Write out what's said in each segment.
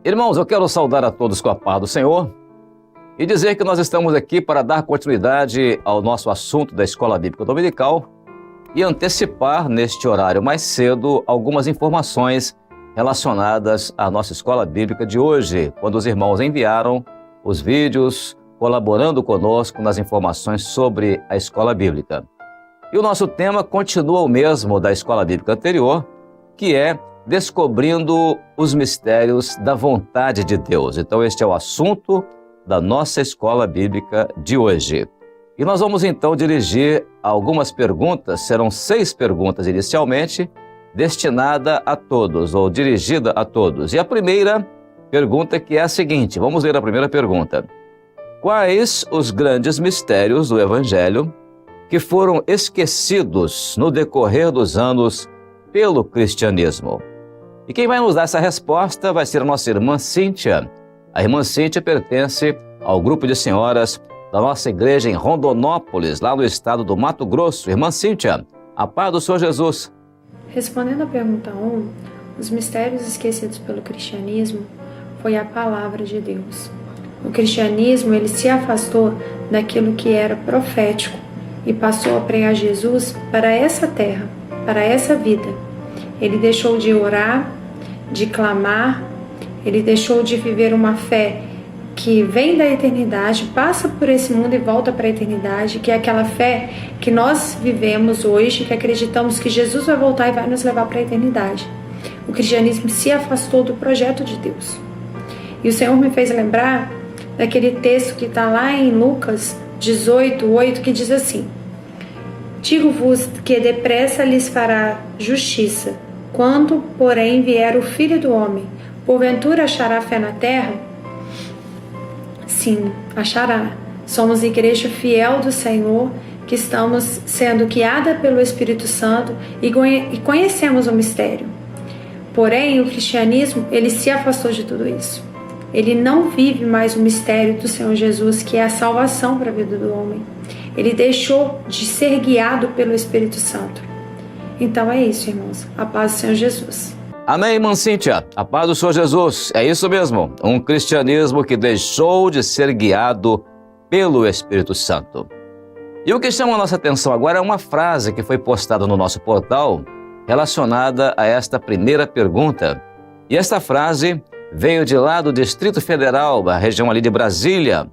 Irmãos, eu quero saudar a todos com a paz do Senhor e dizer que nós estamos aqui para dar continuidade ao nosso assunto da Escola Bíblica Dominical e antecipar neste horário mais cedo algumas informações relacionadas à nossa Escola Bíblica de hoje, quando os irmãos enviaram os vídeos colaborando conosco nas informações sobre a Escola Bíblica. E o nosso tema continua o mesmo da Escola Bíblica anterior, que é descobrindo os mistérios da vontade de Deus. Então este é o assunto da nossa Escola Bíblica de hoje. E nós vamos então dirigir algumas perguntas, serão 6 perguntas inicialmente, destinada a todos, ou dirigida a todos. E a primeira pergunta que é a seguinte, vamos ler a primeira pergunta. Quais os grandes mistérios do Evangelho que foram esquecidos no decorrer dos anos pelo cristianismo? E quem vai nos dar essa resposta vai ser a nossa irmã Cíntia. A irmã Cíntia pertence ao grupo de senhoras da nossa igreja em Rondonópolis, lá no estado do Mato Grosso. Irmã Cíntia, a paz do Senhor Jesus. Respondendo à pergunta 1, os mistérios esquecidos pelo cristianismo foi a palavra de Deus. O cristianismo ele se afastou daquilo que era profético e passou a pregar Jesus para essa terra, para essa vida. Ele deixou de orar, de clamar, ele deixou de viver uma fé que vem da eternidade, passa por esse mundo e volta para a eternidade, que é aquela fé que nós vivemos hoje, que acreditamos que Jesus vai voltar e vai nos levar para a eternidade. O cristianismo se afastou do projeto de Deus. E o Senhor me fez lembrar daquele texto que está lá em Lucas 18:8, que diz assim: Digo-vos que depressa lhes fará justiça, quando, porém, vier o Filho do Homem, porventura achará fé na terra? Sim, achará. Somos igreja fiel do Senhor, que estamos sendo guiada pelo Espírito Santo e conhecemos o mistério. Porém, o cristianismo, ele se afastou de tudo isso. Ele não vive mais o mistério do Senhor Jesus, que é a salvação para a vida do homem. Ele deixou de ser guiado pelo Espírito Santo. Então é isso, irmãos. A paz do Senhor Jesus. Amém, irmã Cíntia. A paz do Senhor Jesus. É isso mesmo. Um cristianismo que deixou de ser guiado pelo Espírito Santo. E o que chama a nossa atenção agora é uma frase que foi postada no nosso portal relacionada a esta primeira pergunta. E esta frase veio de lá do Distrito Federal, da região ali de Brasília,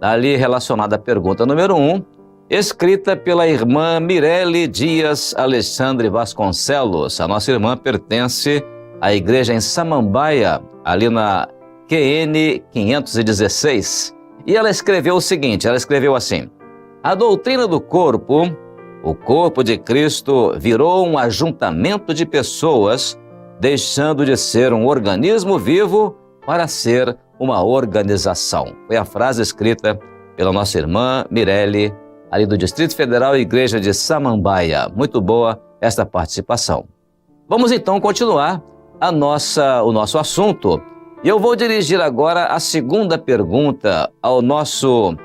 ali relacionada à pergunta número 1, escrita pela irmã Mirelle Dias Alexandre Vasconcelos. A nossa irmã pertence à igreja em Samambaia, ali na QN 516. E ela escreveu o seguinte, ela escreveu assim: a doutrina do corpo, o corpo de Cristo, virou um ajuntamento de pessoas, deixando de ser um organismo vivo para ser uma organização. Foi a frase escrita pela nossa irmã Mirelle, ali do Distrito Federal, Igreja de Samambaia. Muito boa esta participação. Vamos então continuar o nosso assunto. E eu vou dirigir agora a segunda pergunta ao nosso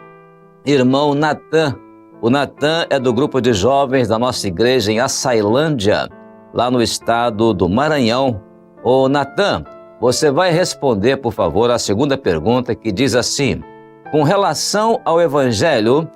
irmão Natan. O Natan é do grupo de jovens da nossa igreja em Açailândia, lá no estado do Maranhão. Ô Natan, você vai responder, por favor, a segunda pergunta, que diz assim: com relação ao Evangelho,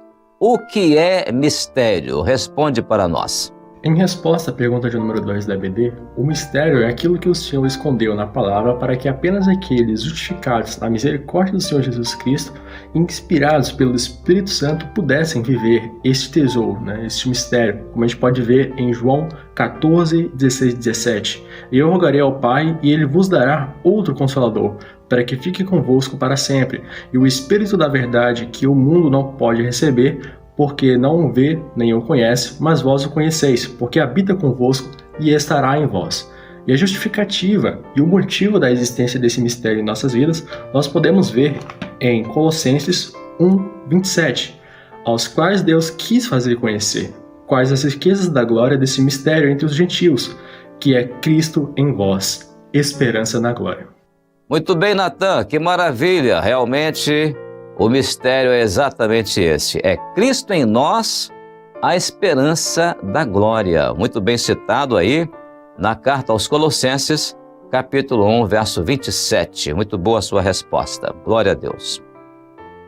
o que é mistério? Responde para nós. Em resposta à pergunta de número 2 da EBD, o mistério é aquilo que o Senhor escondeu na palavra para que apenas aqueles justificados na misericórdia do Senhor Jesus Cristo, inspirados pelo Espírito Santo, pudessem viver este tesouro, este mistério, como a gente pode ver em João 14, 16 e 17. E eu rogarei ao Pai, e Ele vos dará outro Consolador, para que fique convosco para sempre, e o Espírito da verdade que o mundo não pode receber, porque não o vê nem o conhece, mas vós o conheceis, porque habita convosco e estará em vós. E a justificativa e o motivo da existência desse mistério em nossas vidas, nós podemos ver em Colossenses 1, 27, aos quais Deus quis fazer conhecer quais as riquezas da glória desse mistério entre os gentios, que é Cristo em vós, esperança na glória. Muito bem, Natan, que maravilha! Realmente, o mistério é exatamente esse. É Cristo em nós, a esperança da glória. Muito bem citado aí na carta aos Colossenses, capítulo 1, verso 27. Muito boa a sua resposta. Glória a Deus.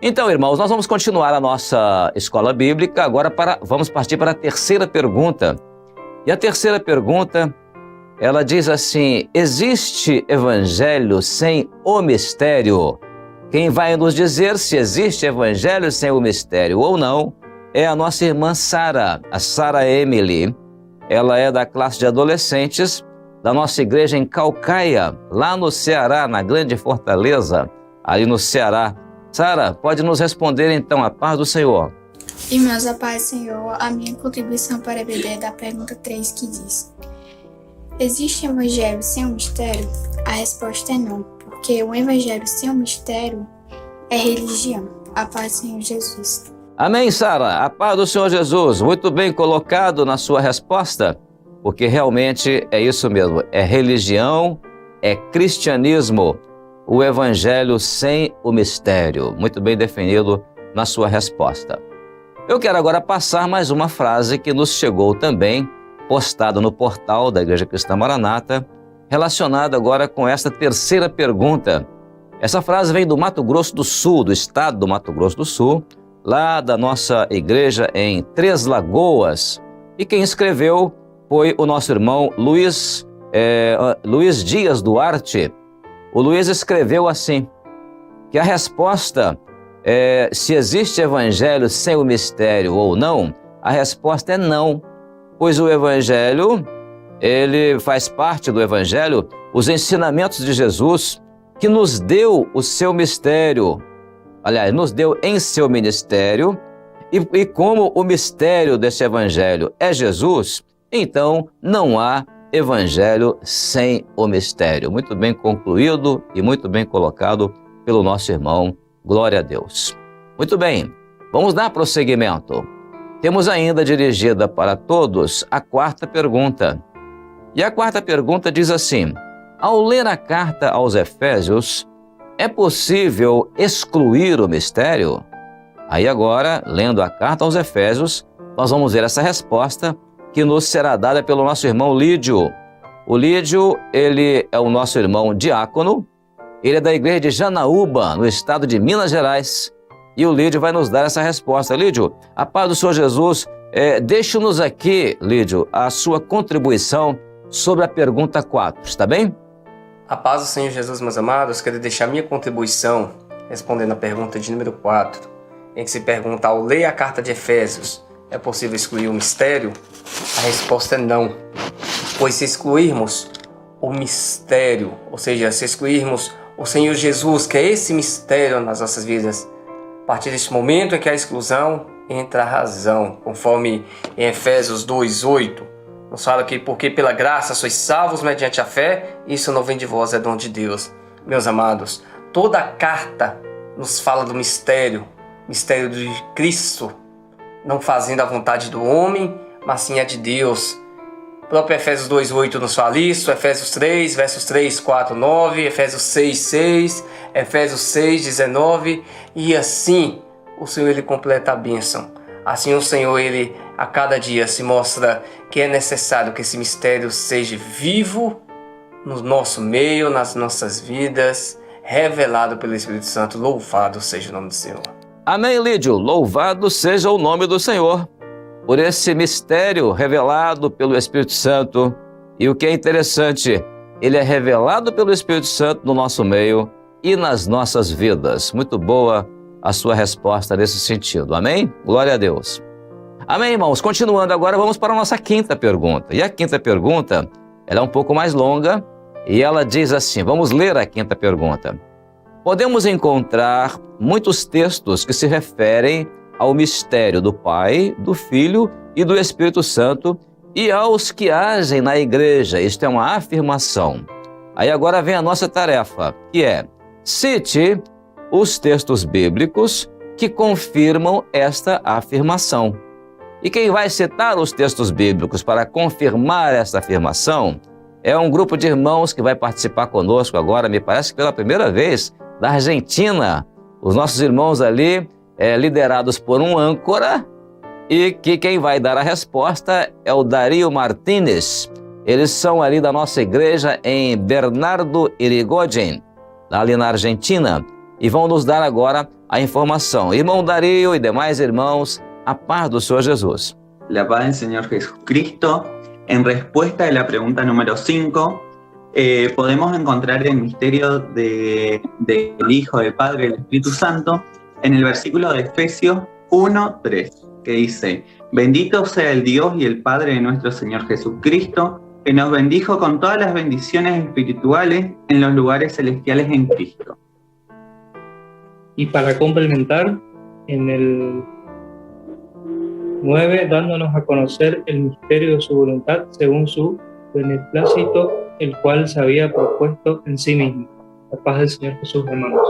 Então, irmãos, nós vamos continuar a nossa escola bíblica. Agora vamos partir para a terceira pergunta. E a terceira pergunta, ela diz assim: existe evangelho sem o mistério? Quem vai nos dizer se existe evangelho sem o mistério ou não é a nossa irmã Sara, a Sara Emily. Ela é da classe de adolescentes da nossa igreja em Caucaia, lá no Ceará, na Grande Fortaleza, ali no Ceará. Sara, pode nos responder então, a paz do Senhor. Irmãos, a paz do Senhor, a minha contribuição para a EBD é da pergunta 3, que diz: existe evangelho sem um mistério? A resposta é não, porque o evangelho sem um mistério é religião. A paz do Senhor Jesus. Amém, Sara. A paz do Senhor Jesus. Muito bem colocado na sua resposta, porque realmente é isso mesmo. É religião, é cristianismo. O evangelho sem o mistério. Muito bem definido na sua resposta. Eu quero agora passar mais uma frase que nos chegou também, postada no portal da Igreja Cristã Maranata, relacionada agora com esta terceira pergunta. Essa frase vem do Mato Grosso do Sul, do estado do Mato Grosso do Sul, lá da nossa igreja em Três Lagoas. E quem escreveu foi o nosso irmão Luiz Dias Duarte. O Luiz escreveu assim, que a resposta se existe evangelho sem o mistério ou não, a resposta é não, pois o evangelho, ele faz parte do evangelho, os ensinamentos de Jesus, que nos deu o seu mistério, aliás, nos deu em seu ministério, e como o mistério desse evangelho é Jesus, então não há evangelho sem o mistério. Muito bem concluído e muito bem colocado pelo nosso irmão. Glória a Deus. Muito bem, vamos dar prosseguimento. Temos ainda dirigida para todos a quarta pergunta. E a quarta pergunta diz assim: ao ler a carta aos Efésios, é possível excluir o mistério? Aí agora, lendo a carta aos Efésios, nós vamos ver essa resposta que nos será dada pelo nosso irmão Lídio. O Lídio, ele é o nosso irmão diácono, ele é da igreja de Janaúba, no estado de Minas Gerais, e o Lídio vai nos dar essa resposta. Lídio, a paz do Senhor Jesus, deixe-nos aqui, Lídio, a sua contribuição sobre a pergunta 4, está bem? A paz do Senhor Jesus, meus amados, quero deixar minha contribuição respondendo a pergunta de número 4, em que se pergunta: ao ler a carta de Efésios, é possível excluir o mistério? A resposta é não, pois se excluirmos o mistério, ou seja, se excluirmos o Senhor Jesus, que é esse mistério nas nossas vidas, a partir deste momento é que a exclusão entra a razão, conforme em Efésios 2:8, nos fala que porque pela graça sois salvos mediante a fé, isso não vem de vós, é dom de Deus. Meus amados, toda a carta nos fala do mistério de Cristo, não fazendo a vontade do homem, mas sim a de Deus. O próprio Efésios 2:8 nos fala isso, Efésios 3, versos 3, 4, 9, Efésios 6, 6, Efésios 6, 19, e assim o Senhor ele completa a bênção. Assim o Senhor ele a cada dia se mostra que é necessário que esse mistério seja vivo no nosso meio, nas nossas vidas, revelado pelo Espírito Santo. Louvado seja o nome do Senhor. Amém, Lídio. Louvado seja o nome do Senhor por esse mistério revelado pelo Espírito Santo. E o que é interessante, ele é revelado pelo Espírito Santo no nosso meio e nas nossas vidas. Muito boa a sua resposta nesse sentido. Amém? Glória a Deus. Amém, irmãos? Continuando agora, vamos para a nossa quinta pergunta. E a quinta pergunta, ela é um pouco mais longa e ela diz assim, vamos ler a quinta pergunta. Podemos encontrar muitos textos que se referem ao mistério do Pai, do Filho e do Espírito Santo e aos que agem na igreja. Isto é uma afirmação. Aí agora vem a nossa tarefa, que é: cite os textos bíblicos que confirmam esta afirmação. E quem vai citar os textos bíblicos para confirmar esta afirmação é um grupo de irmãos que vai participar conosco agora, me parece que pela primeira vez, da Argentina. Os nossos irmãos ali, liderados por um âncora, e que quem vai dar a resposta é o Dario Martínez. Eles são ali da nossa igreja em Bernardo Irigoyen, ali na Argentina, e vão nos dar agora a informação. Irmão Dario e demais irmãos, a paz do Senhor Jesus. La paz del Señor Jesucristo. En respuesta a la pregunta número 5, podemos encontrar el misterio del Hijo, del Padre y del Espíritu Santo en el versículo de Efesios 1:3, que dice: Bendito sea el Dios y el Padre de nuestro Señor Jesucristo, que nos bendijo con todas las bendiciones espirituales en los lugares celestiales en Cristo. Y para complementar, en el 9, dándonos a conocer el misterio de su voluntad según su beneplácito, el cual se había propuesto en sí mismo. La paz del Señor Jesús, hermanos.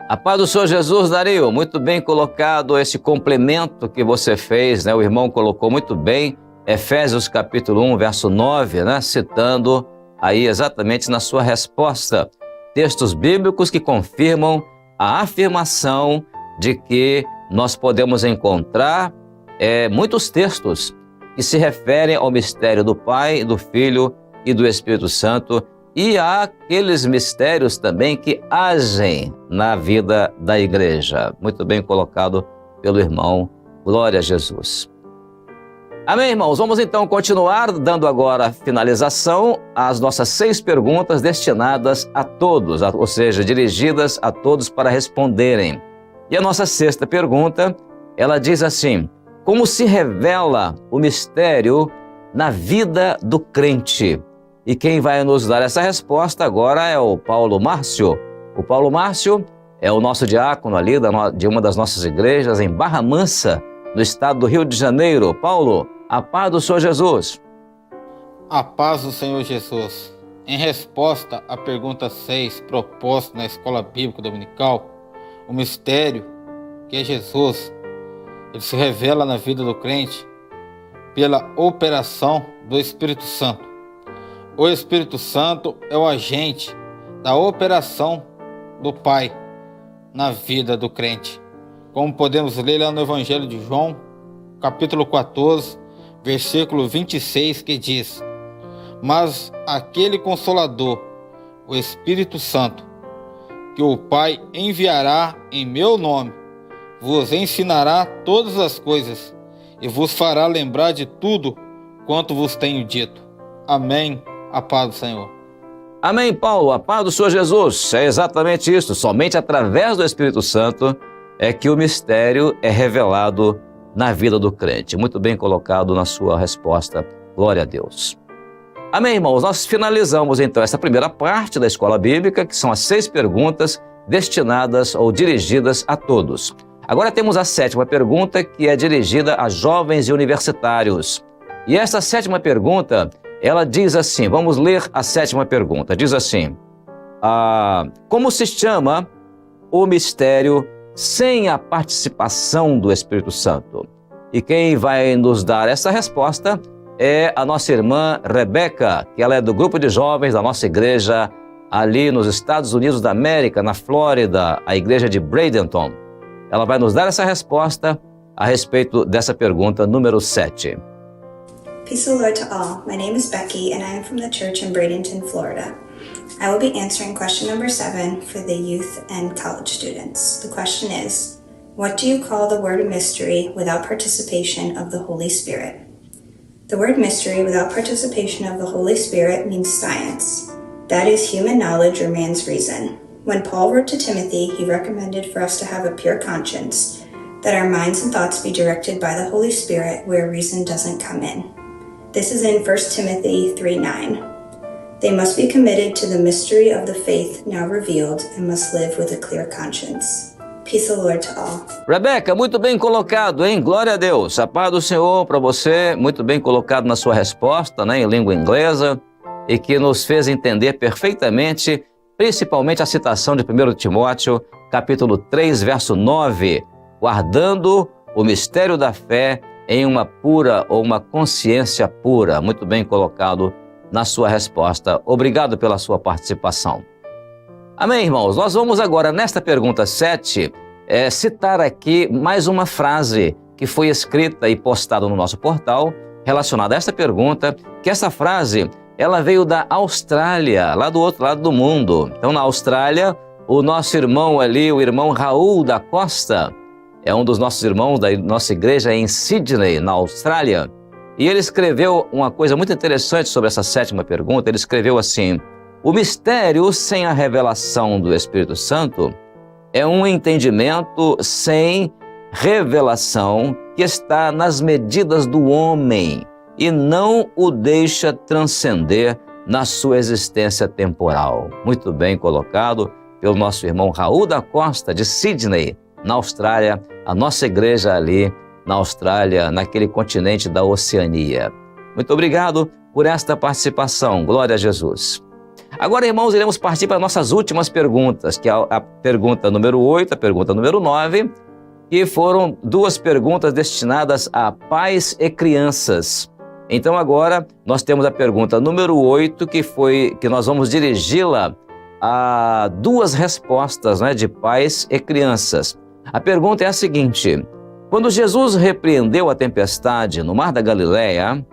A paz do Senhor Jesus, Dario, muito bem colocado esse complemento que você fez, né? O irmão colocou muito bem, Efésios capítulo 1, verso 9, né? Citando aí exatamente na sua resposta, textos bíblicos que confirmam a afirmação de que nós podemos encontrar muitos textos que se referem ao mistério do Pai, do Filho e do Espírito Santo, e há aqueles mistérios também que agem na vida da igreja. Muito bem colocado pelo irmão. Glória a Jesus. Amém, irmãos? Vamos então continuar dando agora finalização às nossas 6 perguntas destinadas a todos, ou seja, dirigidas a todos para responderem. E a nossa 6ª pergunta, ela diz assim: como se revela o mistério na vida do crente? E quem vai nos dar essa resposta agora é o Paulo Márcio. O Paulo Márcio é o nosso diácono ali de uma das nossas igrejas em Barra Mansa, no estado do Rio de Janeiro. Paulo, a paz do Senhor Jesus. A paz do Senhor Jesus. Em resposta à pergunta 6, proposta na Escola Bíblica Dominical, o mistério, que é Jesus, ele se revela na vida do crente pela operação do Espírito Santo. O Espírito Santo é o agente da operação do Pai na vida do crente. Como podemos ler lá no Evangelho de João, capítulo 14, versículo 26, que diz: Mas aquele Consolador, o Espírito Santo, que o Pai enviará em meu nome, vos ensinará todas as coisas e vos fará lembrar de tudo quanto vos tenho dito. Amém. A paz do Senhor. Amém, Paulo. A paz do Senhor Jesus. É exatamente isso. Somente através do Espírito Santo é que o mistério é revelado na vida do crente. Muito bem colocado na sua resposta. Glória a Deus. Amém, irmãos. Nós finalizamos então essa primeira parte da Escola Bíblica, que são as 6 perguntas destinadas ou dirigidas a todos. Agora temos a 7ª pergunta, que é dirigida a jovens e universitários. E essa 7ª pergunta, ela diz assim, vamos ler a 7ª pergunta, diz assim: como se chama o mistério sem a participação do Espírito Santo? E quem vai nos dar essa resposta é a nossa irmã Rebeca, que ela é do grupo de jovens da nossa igreja ali nos Estados Unidos da América, na Flórida, a igreja de Bradenton. Ela vai nos dar essa resposta a respeito dessa pergunta número 7. Peace of the Lord to all. My name is Becky and I am from the church in Bradenton, Florida. I will be answering question number 7 for the youth and college students. The question is, what do you call the word mystery without participation of the Holy Spirit? The word mystery without participation of the Holy Spirit means science. That is human knowledge or man's reason. When Paul wrote to Timothy, he recommended for us to have a pure conscience, that our minds and thoughts be directed by the Holy Spirit where reason doesn't come in. This is in 1 Timothy 3:9. They must be committed to the mystery of the faith now revealed and must live with a clear conscience. Peace of the Lord to all. Rebeca, muito bem colocado, hein? Glória a Deus. A paz do Senhor para você, muito bem colocado na sua resposta, né, em língua inglesa, e que nos fez entender perfeitamente, principalmente a citação de 1 Timóteo, capítulo 3, verso 9, guardando o mistério da fé em uma pura ou uma consciência pura. Muito bem colocado na sua resposta. Obrigado pela sua participação. Amém, irmãos? Nós vamos agora, nesta pergunta 7, citar aqui mais uma frase que foi escrita e postada no nosso portal relacionada a esta pergunta, que essa frase, ela veio da Austrália, lá do outro lado do mundo. Então, na Austrália, o nosso irmão ali, o irmão Raul da Costa, é um dos nossos irmãos da nossa igreja em Sydney, na Austrália. E ele escreveu uma coisa muito interessante sobre essa sétima pergunta. Ele escreveu assim: o mistério sem a revelação do Espírito Santo é um entendimento sem revelação que está nas medidas do homem e não o deixa transcender na sua existência temporal. Muito bem colocado pelo nosso irmão Raul da Costa, de Sydney, na Austrália, a nossa igreja ali na Austrália, naquele continente da Oceania. Muito obrigado por esta participação. Glória a Jesus. Agora, irmãos, iremos partir para nossas últimas perguntas, que é a pergunta número 8, a pergunta número 9, que foram duas perguntas destinadas a pais e crianças. Então, agora, nós temos a pergunta número 8, que nós vamos dirigi-la a duas respostas, né, de pais e crianças. A pergunta é a seguinte: quando Jesus repreendeu a tempestade no Mar da Galileia,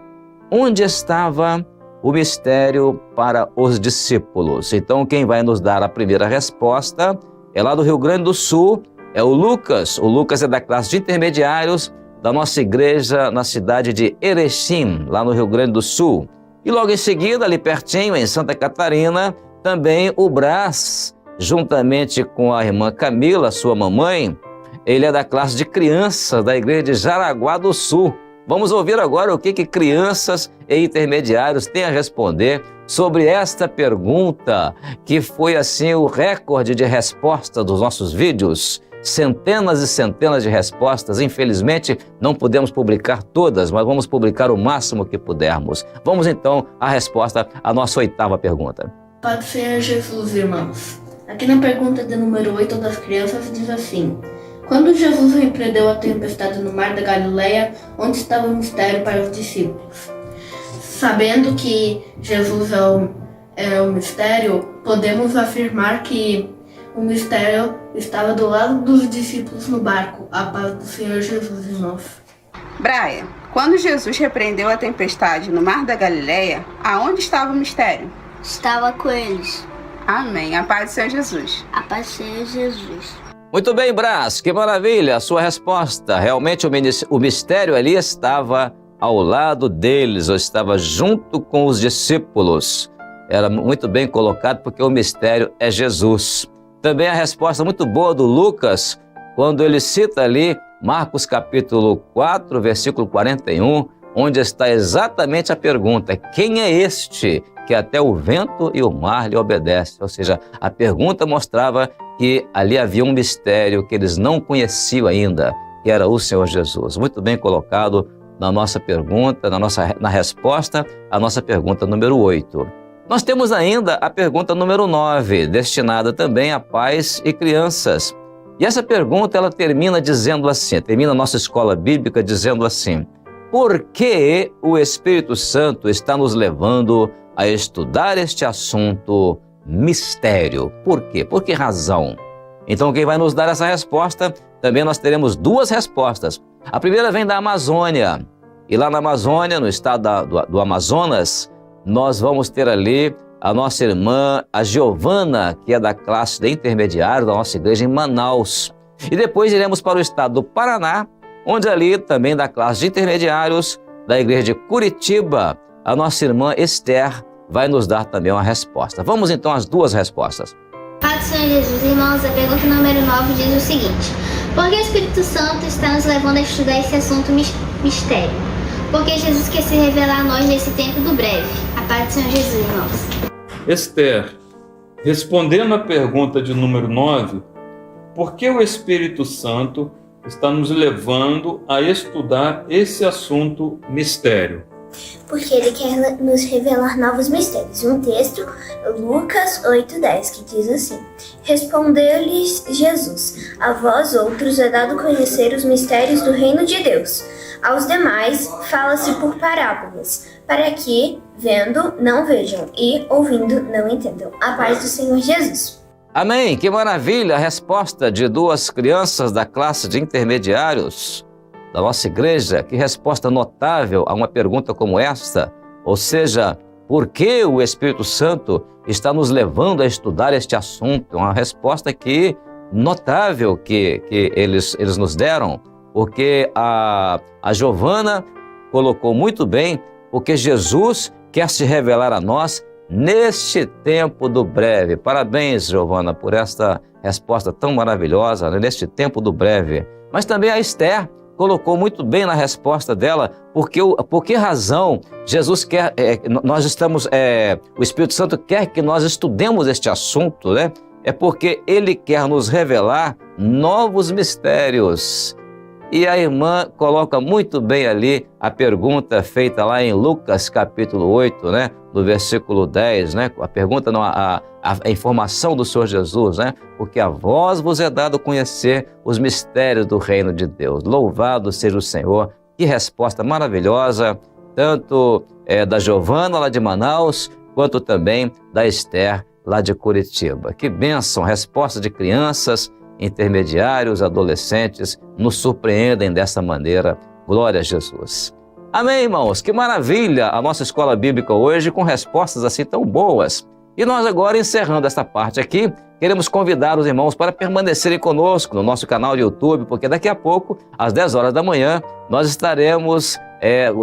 onde estava o mistério para os discípulos? Então, quem vai nos dar a primeira resposta é lá do Rio Grande do Sul, é o Lucas. O Lucas é da classe de intermediários da nossa igreja na cidade de Erechim, lá no Rio Grande do Sul. E logo em seguida, ali pertinho, em Santa Catarina, também o Brás, juntamente com a irmã Camila, sua mamãe. Ele é da classe de crianças da igreja de Jaraguá do Sul. Vamos ouvir agora o que crianças e intermediários têm a responder sobre esta pergunta, que foi assim o recorde de resposta dos nossos vídeos. Centenas e centenas de respostas. Infelizmente, não podemos publicar todas, mas vamos publicar o máximo que pudermos. Vamos então à resposta à nossa oitava pergunta. Pai do Senhor Jesus, irmãos. Aqui na pergunta de número 8 das crianças diz assim: quando Jesus repreendeu a tempestade no Mar da Galileia, onde estava o mistério para os discípulos? Sabendo que Jesus é o mistério, podemos afirmar que o mistério estava do lado dos discípulos no barco. A paz do Senhor Jesus, irmãos. Brian, quando Jesus repreendeu a tempestade no Mar da Galileia, aonde estava o mistério? Estava com eles. Amém. A paz do Senhor Jesus. A paz do Senhor Jesus. Muito bem, Brás, que maravilha a sua resposta. Realmente o mistério ali estava ao lado deles, ou estava junto com os discípulos. Era muito bem colocado, porque o mistério é Jesus. Também a resposta muito boa do Lucas, quando ele cita ali Marcos capítulo 4, versículo 41, onde está exatamente a pergunta: quem é este que até o vento e o mar lhe obedecem? Ou seja, a pergunta mostrava que ali havia um mistério que eles não conheciam ainda, que era o Senhor Jesus. Muito bem colocado na nossa pergunta, na resposta à nossa pergunta número 8. Nós temos ainda a pergunta número 9, destinada também a pais e crianças. E essa pergunta, ela termina dizendo assim, termina a nossa escola bíblica dizendo assim: por que o Espírito Santo está nos levando a estudar este assunto mistério? Por quê? Por que razão? Então, quem vai nos dar essa resposta, também nós teremos duas respostas. A primeira vem da Amazônia. E lá na Amazônia, no estado do Amazonas, nós vamos ter ali a nossa irmã, a Giovana, que é da classe de intermediário da nossa igreja em Manaus. E depois iremos para o estado do Paraná, onde ali também da classe de intermediários da igreja de Curitiba, a nossa irmã Esther vai nos dar também uma resposta. Vamos então às duas respostas. Pai do Senhor Jesus, irmãos, a pergunta número 9 diz o seguinte: por que o Espírito Santo está nos levando a estudar esse assunto mistério? Porque Jesus quer se revelar a nós nesse tempo do breve. A paz do Senhor Jesus, irmãos. Esther, respondendo à pergunta de número 9, por que o Espírito Santo está nos levando a estudar esse assunto mistério? Porque ele quer nos revelar novos mistérios. Um texto, Lucas 8:10, que diz assim: respondeu-lhes Jesus: a vós outros é dado conhecer os mistérios do reino de Deus. Aos demais fala-se por parábolas, para que, vendo, não vejam, e, ouvindo, não entendam. A paz do Senhor Jesus. Amém, que maravilha a resposta de duas crianças da classe de intermediários. da nossa igreja. Que resposta notável a uma pergunta como esta, ou seja, por que o Espírito Santo está nos levando a estudar este assunto? Uma resposta que notável que eles nos deram, porque a Giovana colocou muito bem, porque Jesus quer se revelar a nós neste tempo do breve. Parabéns, Giovana, por esta resposta tão maravilhosa, né? Neste tempo do breve. Mas também a Esther colocou muito bem na resposta dela, por que razão Jesus quer, o Espírito Santo quer que nós estudemos este assunto, né? É porque Ele quer nos revelar novos mistérios. E a irmã coloca muito bem ali a pergunta feita lá em Lucas capítulo 8, né? No versículo 10, né? A pergunta, não, a informação do Senhor Jesus, né? Porque a vós vos é dado conhecer os mistérios do reino de Deus. Louvado seja o Senhor. Que resposta maravilhosa, tanto da Giovana lá de Manaus, quanto também da Esther lá de Curitiba. Que bênção, resposta de crianças, intermediários, adolescentes, nos surpreendem dessa maneira. Glória a Jesus. Amém, irmãos? Que maravilha a nossa escola bíblica hoje, com respostas assim tão boas. E nós agora, encerrando esta parte aqui, queremos convidar os irmãos para permanecerem conosco no nosso canal de YouTube, porque daqui a pouco, às 10 horas da manhã, nós estaremos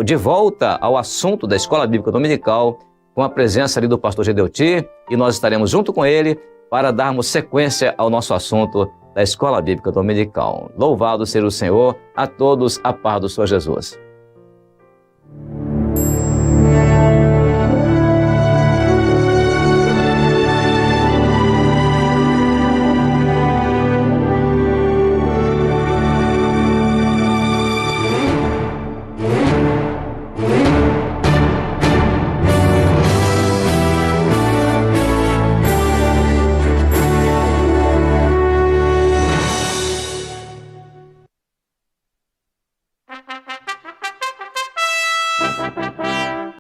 de volta ao assunto da Escola Bíblica Dominical, com a presença ali do pastor Gedeuti, e nós estaremos junto com ele para darmos sequência ao nosso assunto da Escola Bíblica Dominical. Louvado seja o Senhor, a todos a paz do Senhor Jesus.